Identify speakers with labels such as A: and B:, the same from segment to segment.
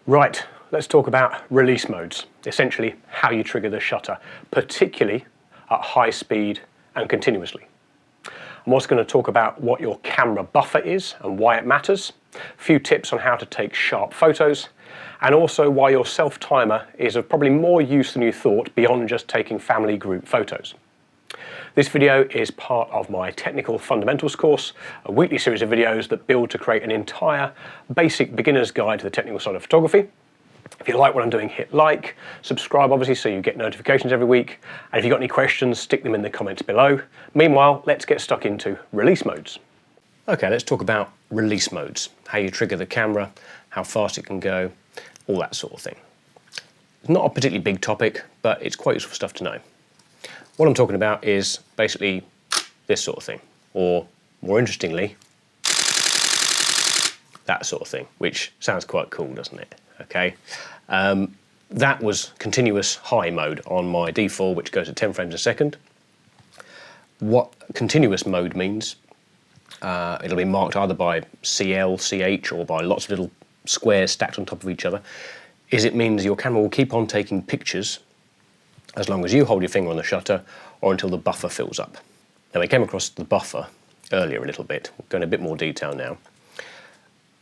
A: Right, let's talk about release modes, essentially how you trigger the shutter, particularly at high speed and continuously. I'm also going to talk about what your camera buffer is and why it matters, a few tips on how to take sharp photos, and also why your self-timer is of probably more use than you thought beyond just taking family group photos. This video is part of my Technical Fundamentals course, a weekly series of videos that build to create an entire basic beginner's guide to the technical side of photography. If you like what I'm doing, hit like, subscribe obviously so you get notifications every week, and if you've got any questions, stick them in the comments below. Meanwhile, let's get stuck into release modes. Okay, let's talk about release modes, how you trigger the camera, how fast it can go, all that sort of thing. It's not a particularly big topic, but it's quite useful stuff to know. What I'm talking about is basically this sort of thing, or more interestingly, that sort of thing, which sounds quite cool, doesn't it? Okay, that was continuous high mode on my D4, which goes at 10 frames a second. What continuous mode means, it'll be marked either by CL, CH, or by lots of little squares stacked on top of each other, is it means your camera will keep on taking pictures as long as you hold your finger on the shutter or until the buffer fills up. Now, we came across the buffer earlier a little bit. We'll go into a bit more detail now.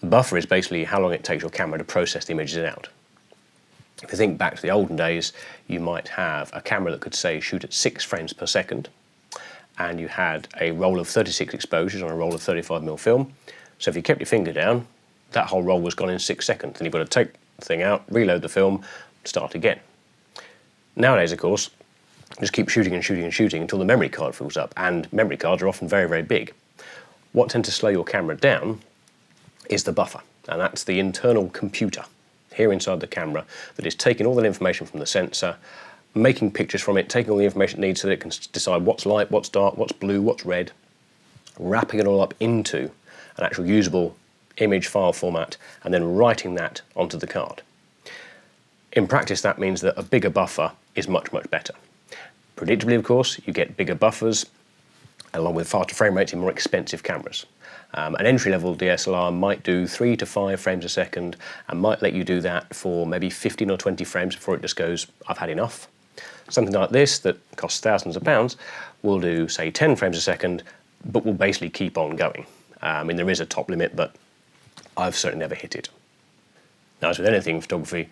A: The buffer is basically how long it takes your camera to process the images out. If you think back to the olden days, you might have a camera that could, say, shoot at 6 frames per second, and you had a roll of 36 exposures on a roll of 35mm film. So if you kept your finger down, that whole roll was gone in 6 seconds. Then you've got to take the thing out, reload the film, start again. Nowadays, of course, just keep shooting and shooting and shooting until the memory card fills up, and memory cards are often very, very big. What tends to slow your camera down is the buffer, and that's the internal computer here inside the camera that is taking all that information from the sensor, making pictures from it, taking all the information it needs so that it can decide what's light, what's dark, what's blue, what's red, wrapping it all up into an actual usable image file format, and then writing that onto the card. In practice, that means that a bigger buffer is much, much better. Predictably, of course, you get bigger buffers along with faster frame rates in more expensive cameras. An entry-level DSLR might do 3 to 5 frames a second and might let you do that for maybe 15 or 20 frames before it just goes, I've had enough. Something like this that costs thousands of pounds will do, say, 10 frames a second, but will basically keep on going. I mean, there is a top limit, but I've certainly never hit it. Now, as with anything in photography,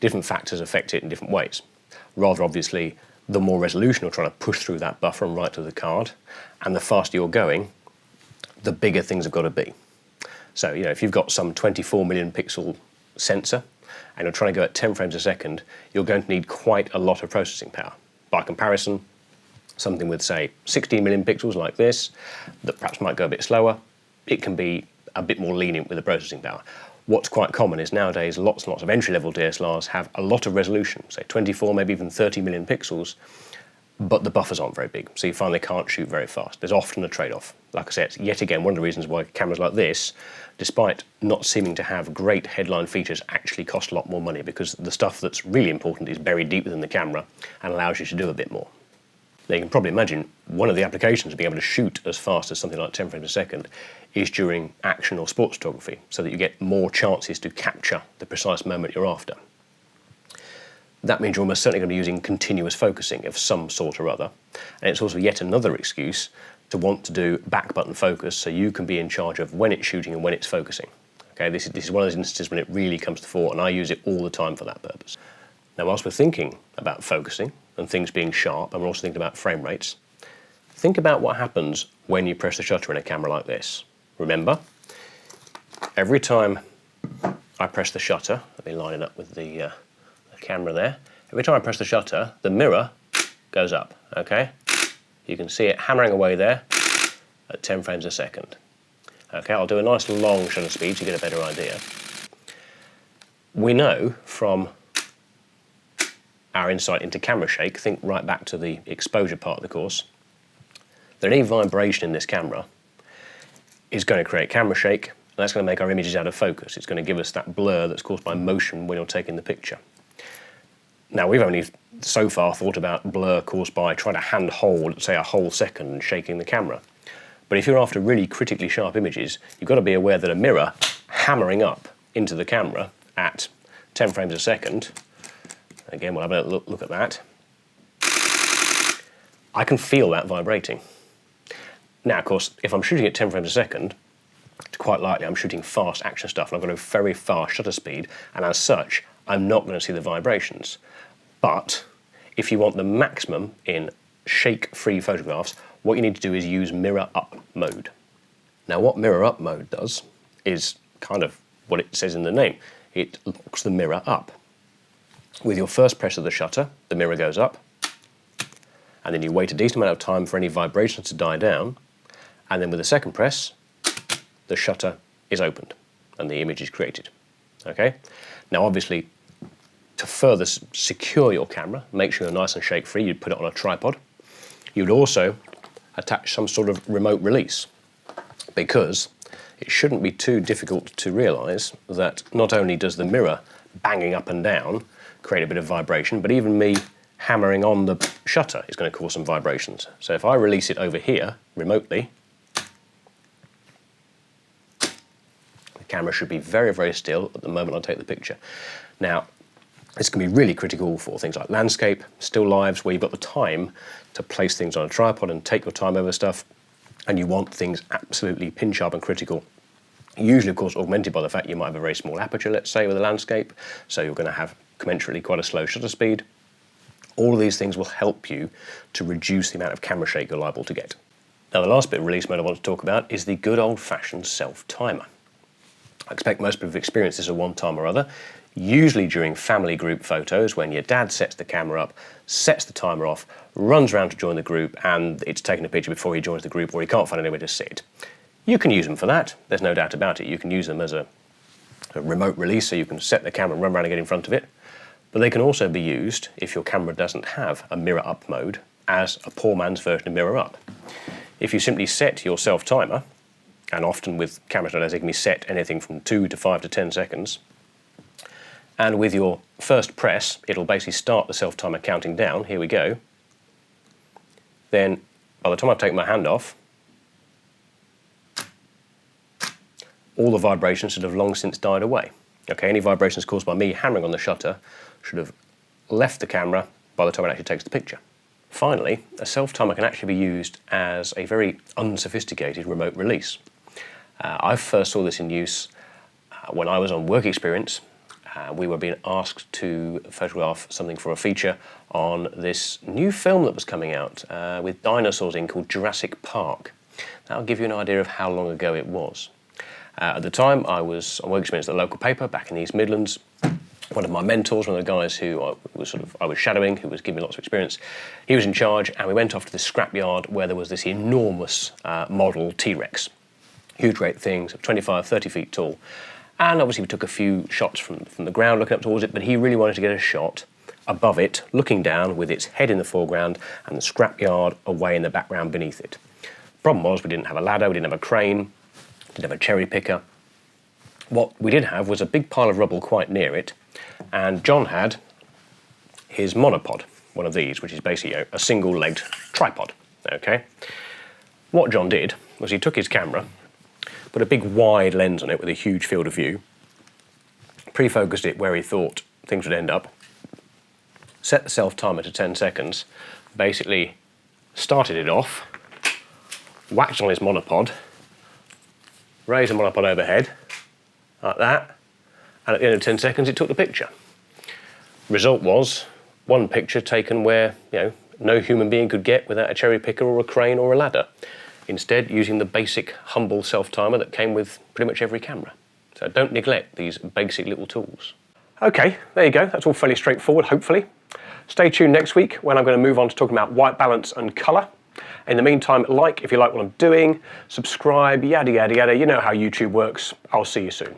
A: different factors affect it in different ways. Rather obviously, the more resolution you're trying to push through that buffer and write to the card, and the faster you're going, the bigger things have got to be. So, you know, if you've got some 24 million pixel sensor and you're trying to go at 10 frames a second, you're going to need quite a lot of processing power. By comparison, something with, say, 16 million pixels like this, that perhaps might go a bit slower, it can be a bit more lenient with the processing power. What's quite common is nowadays lots and lots of entry-level DSLRs have a lot of resolution, say 24, maybe even 30 million pixels, but the buffers aren't very big, so you find they can't shoot very fast. There's often a trade-off. Like I said, it's yet again one of the reasons why cameras like this, despite not seeming to have great headline features, actually cost a lot more money, because the stuff that's really important is buried deep within the camera and allows you to do a bit more. Now, you can probably imagine one of the applications of being able to shoot as fast as something like 10 frames a second is during action or sports photography, so that you get more chances to capture the precise moment you're after. That means you're almost certainly going to be using continuous focusing of some sort or other, and it's also yet another excuse to want to do back button focus so you can be in charge of when it's shooting and when it's focusing. Okay, this is one of those instances when it really comes to the fore, and I use it all the time for that purpose. Now, whilst we're thinking about focusing and things being sharp, and we're also thinking about frame rates, think about what happens when you press the shutter in a camera like this. Remember, every time I press the shutter, let me line it up with the camera there, every time I press the shutter, the mirror goes up, okay? You can see it hammering away there at 10 frames a second. Okay, I'll do a nice long shutter speed to get a better idea. We know from our insight into camera shake, think right back to the exposure part of the course, that any vibration in this camera is going to create camera shake, and that's going to make our images out of focus. It's going to give us that blur that's caused by motion when you're taking the picture. Now, we've only so far thought about blur caused by trying to hand hold, say, a whole second and shaking the camera. But if you're after really critically sharp images, you've got to be aware that a mirror hammering up into the camera at 10 frames a second, again, we'll have a look at that, I can feel that vibrating. Now, of course, if I'm shooting at 10 frames a second, it's quite likely I'm shooting fast action stuff, and I've got a very fast shutter speed, and as such, I'm not going to see the vibrations. But if you want the maximum in shake-free photographs, what you need to do is use mirror-up mode. Now, what mirror-up mode does is kind of what it says in the name. It locks the mirror up. With your first press of the shutter, the mirror goes up, and then you wait a decent amount of time for any vibrations to die down, and then with the second press, the shutter is opened and the image is created. Okay? Now, obviously, to further secure your camera, make sure you're nice and shake-free, you'd put it on a tripod. You'd also attach some sort of remote release, because it shouldn't be too difficult to realise that not only does the mirror banging up and down create a bit of vibration, but even me hammering on the shutter is going to cause some vibrations. So if I release it over here remotely, the camera should be very, very still at the moment I take the picture. Now, this can be really critical for things like landscape, still lives, where you've got the time to place things on a tripod and take your time over stuff, and you want things absolutely pin sharp and critical. Usually, of course, augmented by the fact you might have a very small aperture, let's say, with a landscape, so you're going to have commensurately quite a slow shutter speed. All of these things will help you to reduce the amount of camera shake you're liable to get. Now, the last bit of release mode I want to talk about is the good old-fashioned self-timer. I expect most people have experienced this at one time or other, usually during family group photos when your dad sets the camera up, sets the timer off, runs around to join the group, and it's taken a picture before he joins the group or he can't find anywhere to sit. You can use them for that, there's no doubt about it. You can use them as a remote release, so you can set the camera and run around and get in front of it. But they can also be used, if your camera doesn't have a mirror up mode, as a poor man's version of mirror up. If you simply set your self-timer, and often with cameras nowadays they can be set anything from 2 to 5 to 10 seconds, and with your first press, it'll basically start the self-timer counting down, here we go, then by the time I've taken my hand off, all the vibrations should have long since died away. Okay, any vibrations caused by me hammering on the shutter should have left the camera by the time it actually takes the picture. Finally, a self-timer can actually be used as a very unsophisticated remote release. I first saw this in use when I was on work experience. We were being asked to photograph something for a feature on this new film that was coming out with dinosaurs in called Jurassic Park. That'll give you an idea of how long ago it was. At the time, I was on work experience at the local paper back in the East Midlands. One of my mentors, one of the guys who I was shadowing, who was giving me lots of experience, he was in charge, and we went off to this scrapyard where there was this enormous model T-Rex. Huge great things, 25, 30 feet tall. And obviously we took a few shots from the ground looking up towards it, but he really wanted to get a shot above it, looking down with its head in the foreground and the scrapyard away in the background beneath it. Problem was we didn't have a ladder, we didn't have a crane, didn't have a cherry picker. What we did have was a big pile of rubble quite near it, and John had his monopod, one of these, which is basically a single-legged tripod, okay? What John did was he took his camera, put a big wide lens on it with a huge field of view, pre-focused it where he thought things would end up, set the self-timer to 10 seconds, basically started it off, whacked on his monopod, raised the monopod overhead, like that, and at the end of 10 seconds it took the picture. Result was one picture taken where, no human being could get without a cherry picker or a crane or a ladder. Instead, using the basic, humble self-timer that came with pretty much every camera. So don't neglect these basic little tools. Okay, there you go. That's all fairly straightforward, hopefully. Stay tuned next week when I'm going to move on to talking about white balance and colour. In the meantime, if you like what I'm doing, subscribe, yada, yada, yada. You know how YouTube works. I'll see you soon.